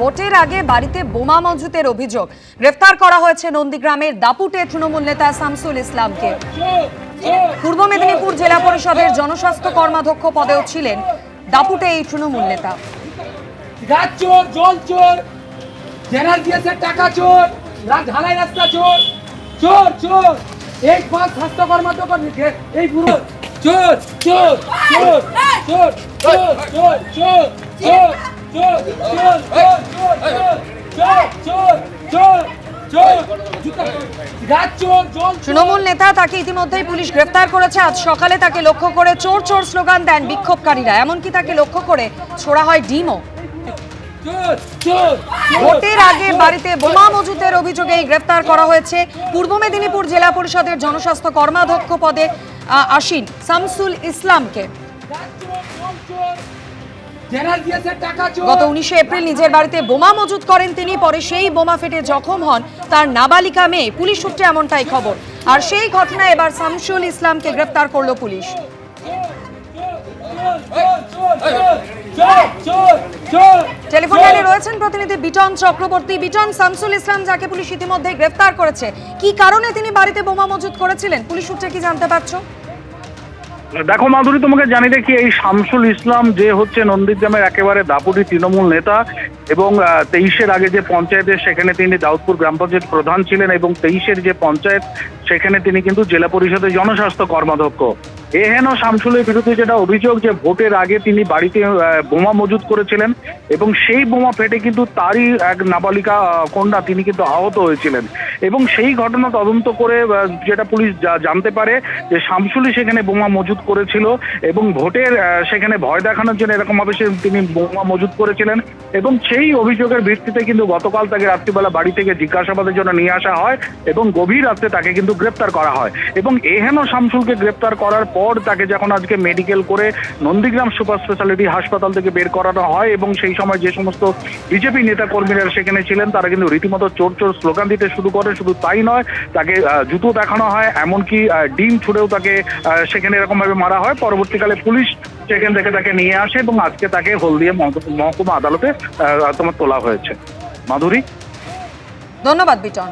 ভোটের আগে বাড়িতে বোমা মজুতের অভিযোগ গ্রেফতার করা হয়েছে নন্দীগ্রামের দাপুটে তৃণমূল নেতা শামসুল ইসলামকে। পূর্ব মেদিনীপুর জেলা পরিষদের জনস্বাস্থ্য কর্মাধ্যক্ষ পদেও ছিলেন দাপুটে এই তৃণমূল নেতা। চোর, জল চোর, জেনারেল দিয়েছে টাকা চোর, ঢালাই রাস্তা চোর, চোর চোর, এই পাঁচ স্বাস্থ্য কর্মাধ্যক্ষ এই পুরো চোর চোর চোর চোর চোর চোর চোর চোর তৃণমূল নেতা তাকে ইতিমধ্যেই পুলিশ গ্রেফতার করেছে। আজ সকালে তাকে লক্ষ্য করে চোর চোর স্লোগান দেন বিক্ষোভকারীরা, এমনকি তাকে লক্ষ্য করে ছোড়া হয় ডিমও। ভোটের আগে বাড়িতে বোমা মজুতের অভিযোগে গ্রেফতার করা হয়েছে পূর্ব মেদিনীপুর জেলা পরিষদের জনস্বাস্থ্য কর্মাধ্যক্ষ পদে আসীন শামসুল ইসলামকে। গত 19 এপ্রিল নিজের বাড়িতে বোমা মজুত করেন তিনি, পরে সেই বোমা ফেটে জখম হন তার নাবালিকা মেয়ে। পুলিশ সূত্রে এমনটাই খবর। আর সেই ঘটনায় এবার শামসুল ইসলামকে গ্রেফতার করল পুলিশ। টেলিফোন লাইনে রয়েছেন প্রতিনিধি বিটন চক্রবর্তী। বিটন, শামসুল ইসলাম যাকে পুলিশ ইতিমধ্যে গ্রেফতার করেছে, কি কারণে তিনি বাড়িতে বোমা মজুত করেছিলেন, পুলিশ সূত্রে কি জানতে পারছো? দেখো মাধুরী, তোমাকে জানিয়ে দেখি এই শামসুল ইসলাম যে হচ্ছে নন্দীগ্রামের একেবারে দাপুটি তৃণমূল নেতা এবং 23-এর আগে যে পঞ্চায়েতের সেখানে তিনি দাউদপুর গ্রাম পঞ্চায়েত প্রধান ছিলেন এবং 23-এর যে পঞ্চায়েত সেখানে তিনি কিন্তু জেলা পরিষদের জনস্বাস্থ্য কর্মাধ্যক্ষ। এহেন শামসুলের বিরুদ্ধে যেটা অভিযোগ যে ভোটের আগে তিনি বাড়িতে বোমা মজুত করেছিলেন এবং সেই বোমা ফেটে কিন্তু তারই এক নাবালিকা কন্যা তিনি কিন্তু আহত হয়েছিলেন এবং সেই ঘটনা তদন্ত করে যেটা পুলিশ জানতে পারে যে শামসুলই সেখানে বোমা মজুত করেছিল এবং ভোটের সেখানে ভয় দেখানোর জন্য এরকমভাবে তিনি বোমা মজুত করেছিলেন এবং সেই অভিযোগের ভিত্তিতে কিন্তু গতকাল তাকে রাত্রিবেলা বাড়ি থেকে জিজ্ঞাসাবাদের জন্য নিয়ে আসা হয় এবং গভীর রাতে তাকে কিন্তু গ্রেপ্তার করা হয় এবং এহেন শামসুলকে গ্রেপ্তার করার পর তাকে যখন আজকে মেডিকেল করে নন্দীগ্রাম সুপার স্পেশালিটি হাসপাতাল থেকে বের করানো হয় এবং সেই সময় যে সমস্ত বিজেপি নেতা কর্মীরা সেখানে ছিলেন তারা কিন্তু রীতিমতো চোর চোর স্লোগান দিতে শুরু করে। শুধু তাই নয়, তাকে জুতো দেখানো হয়, এমনকি ডিম ছুড়েও তাকে সেখানে এরকম ভাবে মারা হয়। পরবর্তীকালে পুলিশ সেখান থেকে তাকে নিয়ে আসে এবং আজকে তাকে হলদিয়া মহকুমা আদালতে তোমার তোলা হয়েছে। মাধুরী, ধন্যবাদ বিটন।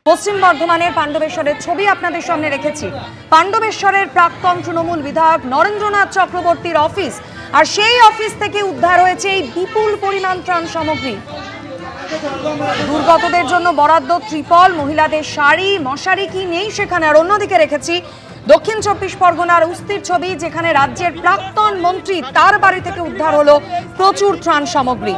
পশ্চিম বর্ধমানের পাণ্ডবেশ্বরের ছবি আপনাদের সামনে রেখেছি। পাণ্ডবেশ্বরের প্রাক্তন তৃণমূল বিধায়ক নরেন্দ্রনাথ চক্রবর্তীর অফিস, আর সেই অফিস থেকে উদ্ধার হয়েছে এই বিপুল পরিমাণ ত্রাণ সামগ্রী। দুর্গতদের জন্য বরাদ্দ ত্রিপল, মহিলাদের শাড়ি, মশারি কি নেই সেখানে। আর অন্যদিকে রেখেছি দক্ষিণ 24 পরগনার উস্তির ছবি, যেখানে রাজ্যের প্রাক্তন মন্ত্রী তার বাড়ি থেকে উদ্ধার হলো প্রচুর ত্রাণ সামগ্রী।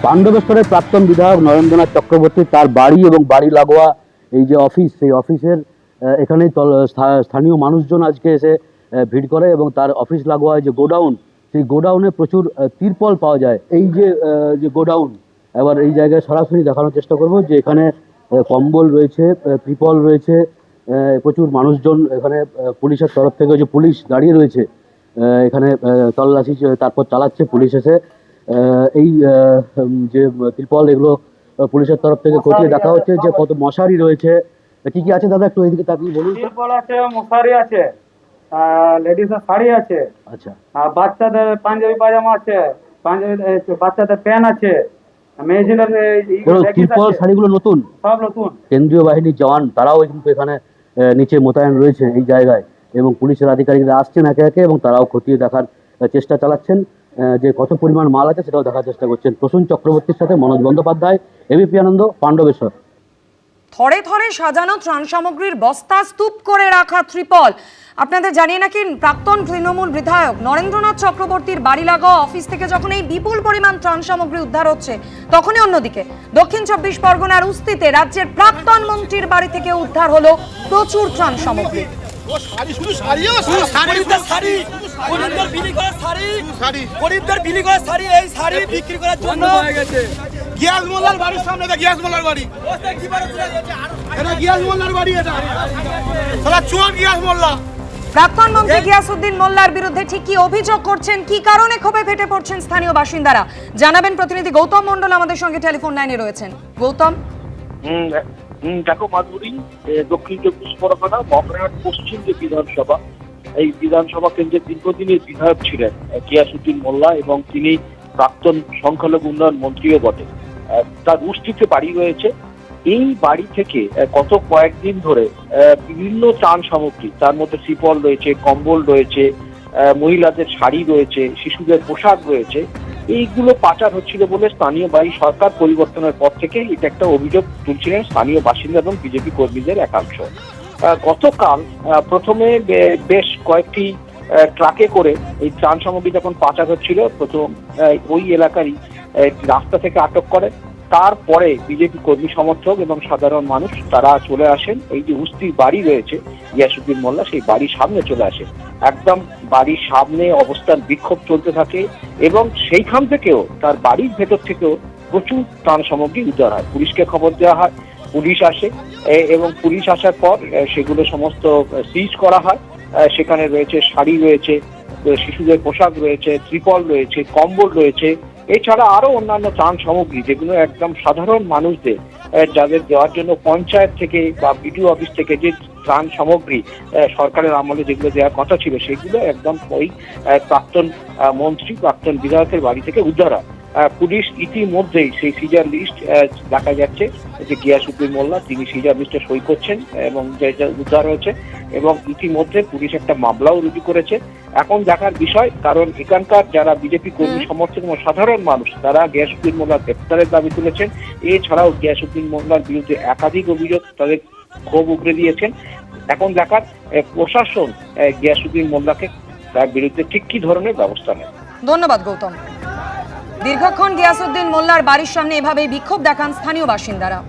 পাণ্ডবেশ্বরের প্রাক্তন বিধায়ক নরেন্দ্রনাথ চক্রবর্তী তার বাড়ি এবং বাড়ি লাগোয়া এই যে অফিস, সেই অফিসের এখানেই স্থানীয় মানুষজন আজকে এসে ভিড় করে এবং তার অফিস লাগোয়া যে গোডাউন, সেই গোডাউনে প্রচুর তিরপল পাওয়া যায়। এই যে গোডাউন, এবার এই জায়গায় সরাসরি দেখানোর চেষ্টা করব যে এখানে কম্বল রয়েছে, ত্রিপল রয়েছে, প্রচুর মানুষজন এখানে পুলিশের তরফ থেকে যে পুলিশ দাঁড়িয়ে রয়েছে এখানে তল্লাশি তারপর চালাচ্ছে পুলিশ এসে। এই যে ত্রিপল এগুলো পুলিশের তরফ থেকে খতিয়ে দেখা হচ্ছে যে কত মশারি রয়েছে, কি কি আছে দাদা একটু এইদিকে তাকিয়ে বলুন। ত্রিপল আছে, মশারি আছে, লেডিসের শাড়ি আছে, আচ্ছা, আর বাচ্চাদের পাঞ্জাবি পাজামা আছে, বাচ্চাদের প্যান্ট আছে, মেয়েদের ত্রিপল শাড়িগুলো নতুন, সব নতুন। কেন্দ্রীয় বাহিনীর জওয়ান তারাও কিন্তু এখানে নিচে মোতায়েন রয়েছে এই জায়গায় এবং পুলিশের আধিকারিকরা আসছেন একে একে এবং তারাও খতিয়ে দেখার চেষ্টা চালাচ্ছেন যে কত পরিমাণ মাল আছে সেটাও দেখার চেষ্টা করছেন। প্রসূন চক্রবর্তীর সাথে মনোজ বন্দ্যোপাধ্যায়, এবিপি আনন্দ, পাণ্ডবেশ্বর। থরে থরে সাজানো ত্রাণ সামগ্রীর বস্তা, স্তূপ করে রাখা ত্রিপল। আপনাদের জানিয়ে নাকি প্রাক্তন তৃণমূল বিধায়ক নরেন্দ্রনাথ চক্রবর্তীর বাড়ি লাগোয়া অফিস থেকে যখন এই বিপুল পরিমাণ ত্রাণ সামগ্রী উদ্ধার হচ্ছে, তখনই অন্যদিকে দক্ষিণ 24 পরগনার উস্তিতে রাজ্যের প্রাক্তন মন্ত্রীর বাড়ি থেকে উদ্ধার হলো প্রচুর ত্রাণ সামগ্রী। ও শাড়ি শুধু শাড়িও শাড়িদের শাড়ি গরিবদের বিলি করা শাড়ি গরিবদের বিলি করা শাড়ি এই শাড়ি বিক্রি করার জন্য গিয়াস মোল্লার বাড়ির সামনে গিয়াস মোল্লার বাড়ি এটা গিয়াস মোল্লার বাড়ি এটা সালা চোর গিয়াস মোল্লা প্রাক্তন মন্ত্রী গিয়াসউদ্দিন মোল্লার বিরুদ্ধে ঠিক কি অভিযোগ করছেন, কি কারণে ক্ষোভে ফেটে পড়ছেন স্থানীয় বাসিন্দারা জানাবেন প্রতিনিধি গৌতম মণ্ডল আমাদের সঙ্গে টেলিফোন লাইনে রয়েছেন। গৌতম, দেখো মাধুরী, দক্ষিণ চব্বিশ পরগনা মগরাহাট পশ্চিম যে বিধানসভা, এই বিধানসভা কেন্দ্রের দীর্ঘদিনের বিধায়ক ছিলেন গিয়াসউদ্দিন মোল্লা এবং তিনি প্রাক্তন সংখ্যালঘু উন্নয়ন মন্ত্রীও বটে। তার উষ্ঠিতে বাড়ি রয়েছে। এই বাড়ি থেকে গত কয়েকদিন ধরে বিভিন্ন ত্রাণ সামগ্রী, তার মধ্যে ত্রিপল রয়েছে, কম্বল রয়েছে, মহিলাদের শাড়ি রয়েছে, শিশুদের পোশাক রয়েছে, এইগুলো পাচার হচ্ছিল বলে স্থানীয় বাড়ি সরকার পরিবর্তনের পর থেকে এটা একটা অভিযোগ তুলছিলেন স্থানীয় বাসিন্দা এবং বিজেপি কর্মীদের একাংশ। গতকাল প্রথমে বেশ কয়েকটি ট্রাকে করে এই ত্রাণ সামগ্রী যখন পাচার হচ্ছিল, প্রথম ওই এলাকারই রাস্তা থেকে আটক করে। তারপরে বিজেপি কর্মী সমর্থক এবং সাধারণ মানুষ তারা চলে আসেন। এই যে উস্তির বাড়ি রয়েছে গিয়াসউদ্দিন মোল্লা, সেই বাড়ির সামনে চলে আসে। একদম বাড়ির সামনে অবস্থান বিক্ষোভ চলতে থাকে এবং সেইখান থেকেও তার বাড়ির ভেতর থেকেও প্রচুর ত্রাণ সামগ্রী উদ্ধার হয়। পুলিশকে খবর দেওয়া হয়, পুলিশ আসে এবং পুলিশ আসার পর সেগুলো সমস্ত সিজ করা হয়। সেখানে রয়েছে শাড়ি রয়েছে, শিশুদের পোশাক রয়েছে, ত্রিপল রয়েছে, কম্বল রয়েছে, এছাড়া আরো অন্যান্য ত্রাণ সামগ্রী যেগুলো একদম সাধারণ মানুষদের যাদের দেওয়ার জন্য পঞ্চায়েত থেকে বা বিডিও অফিস থেকে যে ত্রাণ সামগ্রী সরকারের আমলে যেগুলো দেওয়ার কথা ছিল সেগুলো একদম ওই প্রাক্তন মন্ত্রী, প্রাক্তন বিধায়কের বাড়ি থেকে উদ্ধার হয়। পুলিশ ইতিমধ্যেই সেই সিজার লিস্ট দেখা যাচ্ছে যে গিয়াসউদ্দিন মোল্লা তিনি সিজার লিস্টে সই করছেন এবং যা উদ্ধার হয়েছে, এবং ইতিমধ্যে পুলিশ একটা মামলাও রুজু করেছে। এখন দেখার বিষয়, কারণ এখানকার যারা বিজেপি কর্মী সমর্থক এবং সাধারণ মানুষ তারা গিয়াসউদ্দিন মোল্লার গ্রেপ্তারের দাবি তুলেছেন। এছাড়াও গিয়াসউদ্দিন মোল্লার বিরুদ্ধে একাধিক অভিযোগ তাদের ক্ষোভ উগরে দিয়েছেন। এখন দেখার প্রশাসন গিয়াসউদ্দিন মোল্লাকে তার বিরুদ্ধে ঠিক কি ধরনের ব্যবস্থা নেয়। ধন্যবাদ গৌতম। দীর্ঘক্ষণ গিয়াসউদ্দিন মোল্লার বাড়ির সামনে এভাবেই বিক্ষোভ দেখান স্থানীয় বাসিন্দারা।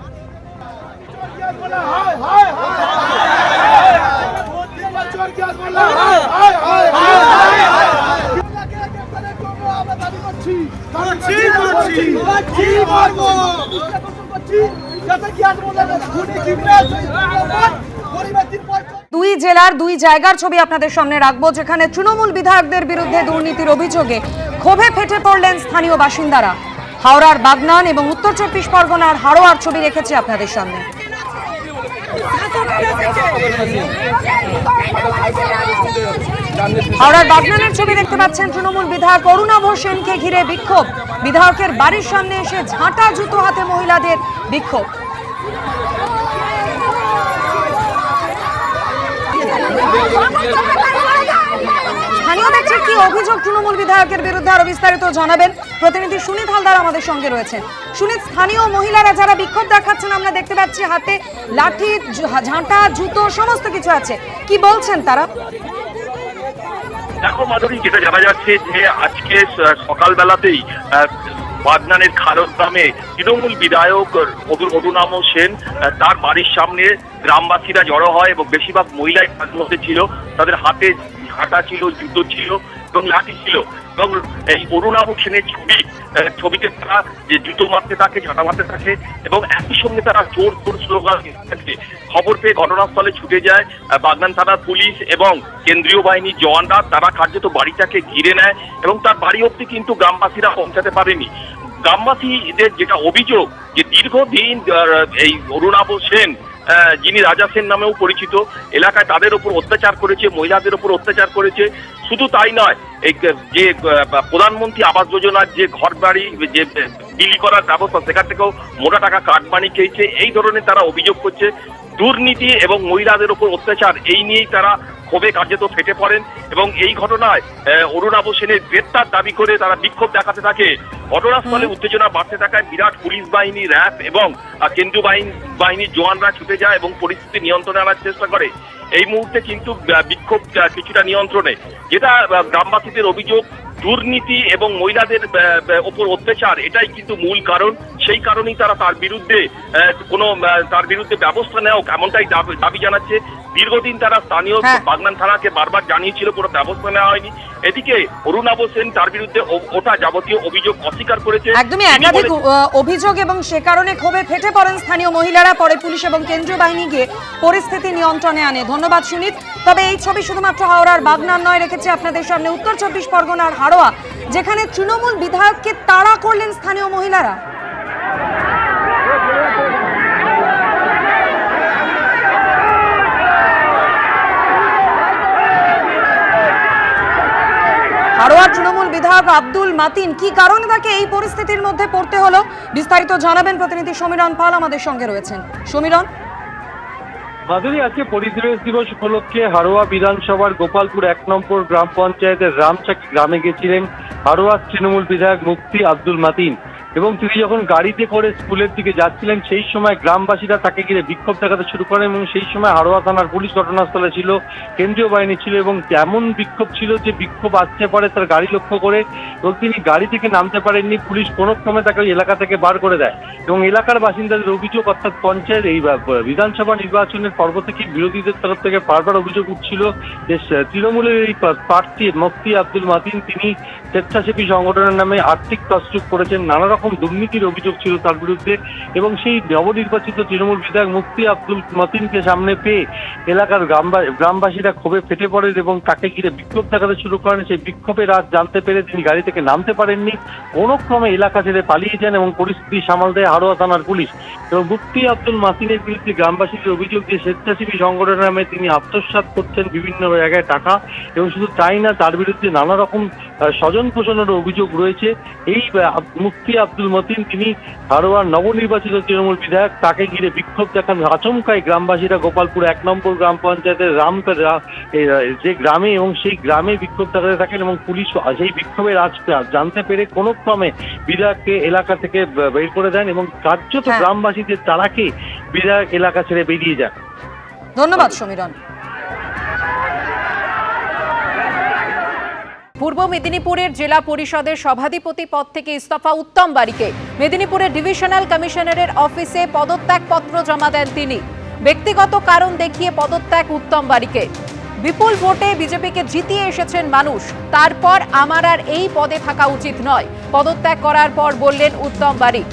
দুই জেলার দুই জায়গার ছবি আপনাদের সামনে রাখবো, যেখানে তৃণমূল বিধায়কদের বিরুদ্ধে দুর্নীতির অভিযোগে ক্ষোভে ফেটে পড়লেন স্থানীয় বাসিন্দারা। হাওড়ার বাগনান এবং উত্তর চব্বিশ পরগনার হাড়োয়ার ছবি রেখেছি আপনাদের সামনে। হাওড়ার বাগনানের ছবি দেখতে পাচ্ছেন। তৃণমূল বিধায়ক অরুণাভ সেনকে ঘিরে বিক্ষোভ। বিধায়কের বাড়ির সামনে এসে ঝাঁটা জুতো হাতে মহিলাদের বিক্ষোভ। স্থানীয় ব্যক্তির কি অভিযোগ তৃণমূল বিধায়কের বিরুদ্ধে আরো বিস্তারিত জানাবেন প্রতিনিধি সুনীত হালদার আমাদের সঙ্গে রয়েছেন। সুনীত, স্থানীয় মহিলারা যারা বিক্ষোভ দেখাচ্ছেন আমরা দেখতে পাচ্ছি হাতে লাঠি, ঝাঁটা, জুতো সমস্ত কিছু আছে, কি বলছেন তারা? দেখো মাধুরী, যেটা জানা যাচ্ছে যে আজকে সকালবেলাতেই বাগনানের খালদ গ্রামে তৃণমূল বিধায়ক অরুণাভ সেন তার বাড়ির সামনে গ্রামবাসীরা জড়ো হয় এবং বেশিরভাগ মহিলাই তার মধ্যে ছিল। তাদের হাতে ঝাঁটা ছিল, জুতো ছিল এবং লাঠি ছিল। এবং এই অরুণাভ সেনের ছবিতে তারা যে জুতো মারতে থাকে, ঝাঁটা মারতে থাকে এবং একই সঙ্গে তারা জোর জোর স্লোগান দিতে। খবর পেয়ে ঘটনাস্থলে ছুটে যায় বাগনান থানার পুলিশ এবং কেন্দ্রীয় বাহিনীর জওয়ানরা। তারা কার্যত বাড়িটাকে ঘিরে নেয় এবং তার বাড়ি অবধি কিন্তু গ্রামবাসীরা পৌঁছাতে পারেনি। গ্রামবাসীদের যেটা অভিযোগ যে দীর্ঘদিন এই অরুণাভ সেন, যিনি রাজা সেন নামেও পরিচিত, এলাকায় তাদের উপর অত্যাচার করেছে, মহিলাদের উপর অত্যাচার করেছে। শুধু তাই নয়, এই যে প্রধানমন্ত্রী আবাস যোজনার যে ঘর বাড়ি যে বিলি করার ব্যবস্থা, সেখান থেকেও মোটা টাকা কাটমানি খেয়েছে। এই ধরনের তারা অভিযোগ করছে। দুর্নীতি এবং মহিলাদের উপর অত্যাচার, এই নিয়েই তারা ক্ষোভে কার্যত ফেটে পড়েন এবং এই ঘটনায় অরুণাভ সেনের গ্রেপ্তার দাবি করে তারা বিক্ষোভ দেখাতে থাকে। ঘটনাস্থলে উত্তেজনা বাড়তে থাকায় বিরাট পুলিশ বাহিনী, র্যাব এবং কেন্দ্রীয় বাহিনীর জওয়ানরা ছুটে যায় এবং পরিস্থিতি নিয়ন্ত্রণে আনার চেষ্টা করে। এই মুহূর্তে কিন্তু বিক্ষোভ কিছুটা নিয়ন্ত্রণে। যেটা গ্রামবাসীদের অভিযোগ দুর্নীতি এবং মহিলাদের ওপর অত্যাচার, এটাই কিন্তু মূল কারণ। সেই কারণেই তারা তার বিরুদ্ধে ব্যবস্থা নেওয়া এমনটাই দাবি জানাচ্ছে। দীর্ঘদিন তারা স্থানীয় বাগনান থানাকে বারবার জানিয়েছিল, কোনো ব্যবস্থা নেওয়া হয়নি। এদিকে অরুণাভ সেন তার বিরুদ্ধে ওঠা যাবতীয় অভিযোগ অস্বীকার করেছে। একদমই একাধিক অভিযোগ এবং সে কারণে ক্ষোভে ফেটে পড়েন স্থানীয় মহিলারা। পরে পুলিশ এবং কেন্দ্রীয় বাহিনী গিয়ে পরিস্থিতি নিয়ন্ত্রণে আনে। ধন্যবাদ সুনীত। তবে এই ছবি শুধুমাত্র হাওড়ার বাগনান নয়, রেখেছে আপনাদের সামনে উত্তর 24 পরগনার হাড়োয়া, যেখানে তৃণমূল বিধায়ককে তাড়া করলেন স্থানীয় মহিলারা। হাড়োয়ার তৃণমূল বিধায়ক আব্দুল মাতিন, কি কারণে তাকে এই পরিস্থিতির মধ্যে পড়তে হলো, বিস্তারিত জানাবেন প্রতিনিধি সমীরণ পাল আমাদের সঙ্গে রয়েছেন। সমীরণ। মাধুরী, আজকে পরিবেশ দিবস উপলক্ষে হাড়োয়া বিধানসভার গোপালপুর 1 নম্বর গ্রাম পঞ্চায়েতের রামচাকি গ্রামে গেছিলেন হাড়োয়ার তৃণমূল বিধায়ক মুফতি আব্দুল মাতিন, এবং তিনি যখন গাড়িতে করে স্কুলের দিকে যাচ্ছিলেন সেই সময় গ্রামবাসীরা তাকে ঘিরে বিক্ষোভ দেখাতে শুরু করেন, এবং সেই সময় হাড়োয়া থানার পুলিশ ঘটনাস্থলে ছিল, কেন্দ্রীয় বাহিনী ছিল, এবং তেমন বিক্ষোভ ছিল যে বিক্ষোভ আসতে পারে তার গাড়ি লক্ষ্য করে, এবং তিনি গাড়ি থেকে নামতে পারেননি। পুলিশ কোনো ক্রমে তাকে ওই এলাকা থেকে বার করে দেয়, এবং এলাকার বাসিন্দাদের অভিযোগ, অর্থাৎ পঞ্চায়েত এই বিধানসভা নির্বাচনের পর্ব থেকে বিরোধীদের তরফ থেকে বারবার অভিযোগ উঠছিল যে তৃণমূলের এই প্রার্থী মুফতি আব্দুল মাতিন তিনি স্বেচ্ছাসেবী সংগঠনের নামে আর্থিক তছরূপ করেছেন, নানা রকম দুর্নীতির অভিযোগ ছিল তার বিরুদ্ধে। এবং সেই নবনির্বাচিত তৃণমূল বিধায়ক মুফতি আব্দুল মাতিনকে সামনে পেয়ে এলাকার গ্রামবাসীরা ক্ষোভে ফেটে পড়েন এবং তাকে ঘিরে বিক্ষোভ দেখাতে শুরু করেন। সেই বিক্ষোভের রাত জানতে পেরে তিনি গাড়ি থেকে নামতে পারেননি, কোনো ক্রমে এলাকা ছেড়ে পালিয়ে যান, এবং পরিস্থিতি সামাল দেয় হাড়োয়া থানার পুলিশ। এবং মুফতি আব্দুল মাতিনের বিরুদ্ধে গ্রামবাসীদের অভিযোগ যে স্বেচ্ছাসেবী সংগঠনের নামে তিনি আত্মসাৎ করছেন বিভিন্ন জায়গায় টাকা, এবং শুধু তাই না, তার বিরুদ্ধে নানা রকম স্বজন পোষণের অভিযোগ রয়েছে। এই মুফতি আব্দুল মাতিন তিনি হাড়োয়ার নবনির্বাচিত তৃণমূল বিধায়ক, তাকে ঘিরে বিক্ষোভ দেখান আচমকায় গ্রামবাসীরা গোপালপুর 1 নম্বর গ্রাম পঞ্চায়েতের যে গ্রামে, এবং সেই গ্রামে বিক্ষোভ দেখাতে থাকেন, এবং পুলিশ সেই বিক্ষোভের আজ জানতে পেরে কোনো ক্রমে বিধায়ককে এলাকা থেকে বের করে দেন, এবং কার্যত গ্রামবাসীদের তাড়াকে বিধায়ক এলাকা ছেড়ে বেরিয়ে যান। ধন্যবাদ সমীরণ। পূর্ব মেদিনীপুরের জেলা পরিষদের সভাধিপতি পদ থেকে ইস্তফা উত্তম বারিকে। মেদিনীপুরের ডিভিশনাল কমিশনারের অফিসে পদত্যাগপত্র জমা দেন তিনি। ব্যক্তিগত কারণ দেখিয়ে পদত্যাগ উত্তম বারিকে। বিপুল ভোটে বিজেপিকে জিতিয়ে এসেছেন মানুষ, তারপর আমার আর এই পদে থাকা উচিত নয়, পদত্যাগ করার পর বললেন উত্তম বারিক।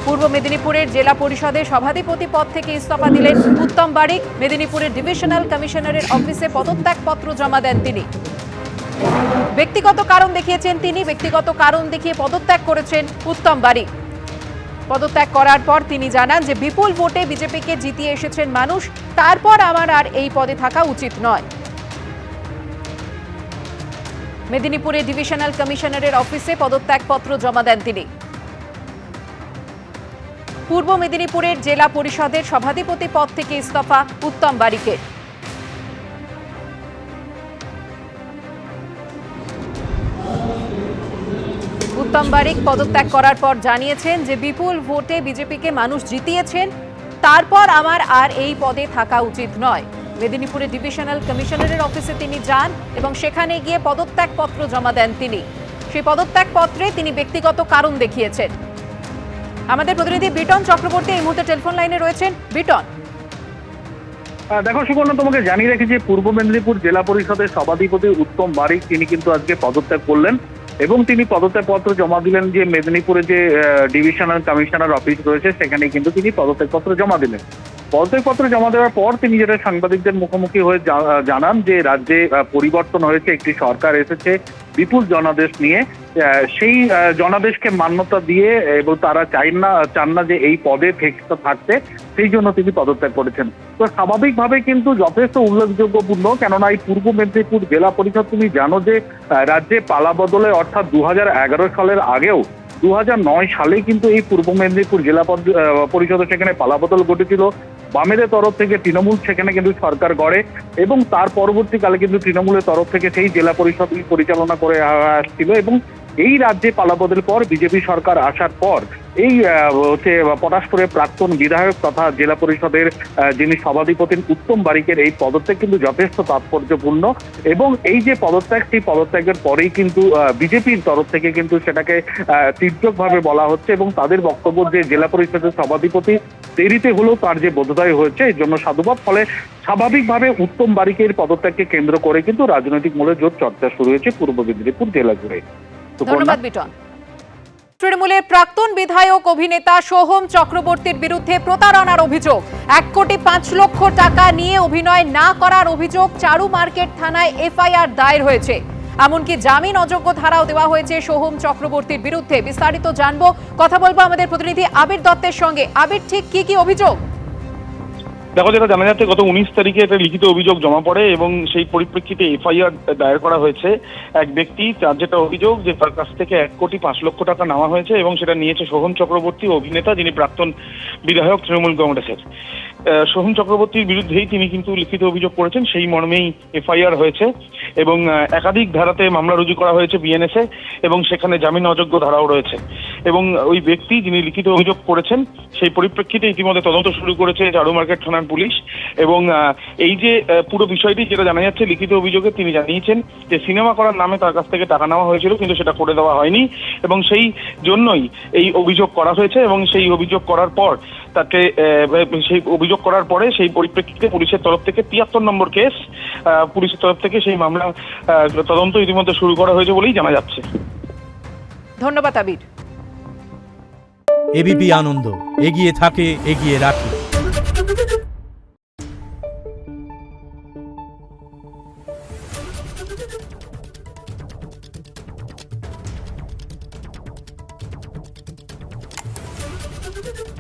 পূর্ব মেদিনীপুরের জেলা পরিষদের সভাধিপতি পদ থেকে ইস্তফা দিলেন উত্তম বারিক। মেদিনীপুরের ডিভিশনাল কমিশনারের অফিসে পদত্যাগপত্র জমা দেন তিনি। ব্যক্তিগত কারণ দেখিয়েছেন তিনি, ব্যক্তিগত কারণ দেখিয়ে পদত্যাগ করেছেন উত্তম বারিক। পদত্যাগ করার পর তিনি জানান যে বিপুল ভোটে বিজেপিকে জিতিয়ে এসেছেন মানুষ, তারপর আমার আর এই পদে থাকা উচিত নয়। মেদিনীপুরে ডিভিশনাল কমিশনারের অফিসে পদত্যাগপত্র জমা দেন তিনি। পূর্ব মেদিনীপুরের জেলা পরিষদের সভাধিপতি পদ থেকে ইস্তফা উত্তম বারিকের। উত্তম বারিক পদত্যাগ করার পর জানিয়েছেন যে বিপুল ভোটে বিজেপিকে মানুষ জিতিয়েছেন, তারপর আমার আর এই পদে থাকা উচিত নয়। মেদিনীপুরে ডিভিশনাল কমিশনারের অফিসে তিনি যান এবং সেখানে গিয়ে পদত্যাগপত্র জমা দেন তিনি। সেই পদত্যাগপত্রে তিনি ব্যক্তিগত কারণ দেখিয়েছেন। আমাদের প্রতিনিধি বিটন চক্রবর্তী এই মুহূর্তে টেলিফোন লাইনে রয়েছেন। বিটন। দেখো সুকন্যা, তোমাকে জানিয়ে রেখেছি পূর্ব মেদিনীপুর জেলা পরিষদের সভাধিপতি উত্তম বারিক তিনি কিন্তু আজকে পদত্যাগ করলেন, এবং তিনি পদত্যাগপত্র জমা দিলেন যে মেদিনীপুরে যে ডিভিশনাল কমিশনার অফিস রয়েছে সেখানে কিন্তু তিনি পদত্যাগপত্র জমা দিলেন। পদত্যাগপত্র জমা দেওয়ার পর তিনি যেটা সাংবাদিকদের মুখোমুখি হয়ে জানান যে রাজ্যে পরিবর্তন হয়েছে, একটি সরকার এসেছে বিপুল জনাদেশ নিয়ে, সেই জনাদেশকে মান্যতা দিয়ে এবং তারা চান না যে এই পদে থাকতে, সেই জন্য তিনি পদত্যাগ করেছেন। তো স্বাভাবিকভাবে কিন্তু যথেষ্ট উল্লেখযোগ্যপূর্ণ, কেননা এই পূর্ব মেদিনীপুর জেলা পরিষদ তুমি জানো যে রাজ্যে পালা বদলে, অর্থাৎ 2011 সালের আগেও 2009 সালে কিন্তু এই পূর্ব মেদিনীপুর জেলা পরিষদে সেখানে পালাবদল ঘটেছিল। বামেদের তরফ থেকে তৃণমূল সেখানে কিন্তু সরকার গড়ে, এবং তার পরবর্তীকালে কিন্তু তৃণমূলের তরফ থেকে সেই জেলা পরিষদ পরিচালনা করে আসছিল। এবং এই রাজ্যে পালাবদলের পর বিজেপি সরকার আসার পর এই হচ্ছে পটাশপুরের প্রাক্তন বিধায়ক তথা জেলা পরিষদের যিনি সভাধিপতি উত্তম বারিকের এই পদত্যাগ কিন্তু যথেষ্ট তাৎপর্যপূর্ণ, এবং এই যে পদত্যাগ সেই পদত্যাগের পরেই কিন্তু বিজেপির তরফ থেকে কিন্তু সেটাকে তীর্যকভাবে বলা হচ্ছে, এবং তাদের বক্তব্য যে জেলা পরিষদের সভাধিপতি দেরিতে হলেও তার যে বোধোদয় হয়েছে এর জন্য সাধুবাদ। ফলে স্বাভাবিকভাবে উত্তম বারিকের পদত্যাগকে কেন্দ্র করে কিন্তু রাজনৈতিক মহলে জোর চর্চা শুরু হয়েছে পূর্ব মেদিনীপুর জেলা জুড়ে। ধন্যবাদ বিটন। তৃণমূলের প্রাক্তন বিধায়ক অভিনেতা সোহম চক্রবর্তীর বিরুদ্ধে প্রতারণার অভিযোগ, 1,05,00,000 টাকা নিয়ে অভিনয় না করার অভিযোগ চারু মার্কেট থানায় এফআইআর দায়ের হয়েছে। এমনকি জামিন অযোগ্য ধারাও দেওয়া হয়েছে সোহম চক্রবর্তীর বিরুদ্ধে। বিস্তারিত জানবো, কথা বলবো আমাদের প্রতিনিধি আবির দত্তের সঙ্গে। আবির, ঠিক কি অভিযোগ? দেখো, যেটা জানা যাচ্ছে গত 19 তারিখে একটা লিখিত অভিযোগ জমা পড়ে এবং সেই পরিপ্রেক্ষিতে এফআইআর দায়ের করা হয়েছে এক ব্যক্তি, তার যেটা অভিযোগ যে তার কাছ থেকে 1,05,00,000 টাকা নেওয়া হয়েছে এবং সেটা নিয়েছে সোহম চক্রবর্তী, অভিনেতা, যিনি প্রাক্তন বিধায়ক তৃণমূল কংগ্রেসের। সোহম চক্রবর্তীর বিরুদ্ধেই তিনি কিন্তু লিখিত অভিযোগ করেছেন, সেই মর্মেই এফআইআর হয়েছে এবং একাধিক ধারাতে মামলা রুজু করা হয়েছে বিএনএসে, এবং সেখানে জামিন অযোগ্য ধারাও রয়েছে। এবং ওই ব্যক্তি যিনি লিখিত অভিযোগ করেছেন সেই পরিপ্রেক্ষিতে ইতিমধ্যে তদন্ত শুরু করেছে চারু মার্কেট থানার পুলিশ। এবং এই যে পুরো বিষয়টি যেটা জানা যাচ্ছে লিখিত অভিযোগে তিনি জানিয়েছেন যে সিনেমা করার নামে তার কাছ থেকে টাকা নেওয়া হয়েছিল, কিন্তু সেটা করে দেওয়া হয়নি এবং সেই জন্যই এই অভিযোগ করা হয়েছে। এবং সেই অভিযোগ করার পর তাকে সেই অভিযোগ করার পরে সেই পরিপ্রেক্ষিতে পুলিশের তরফ থেকে 73 নম্বর কেস, পুলিশের তরফ থেকে সেই মামলা তদন্ত ইতিমধ্যে শুরু করা হয়েছে বলেই জানা যাচ্ছে। ধন্যবাদ আবির। এবিপি আনন্দ, এগিয়ে থাকে, এগিয়ে রাখে। Thank you.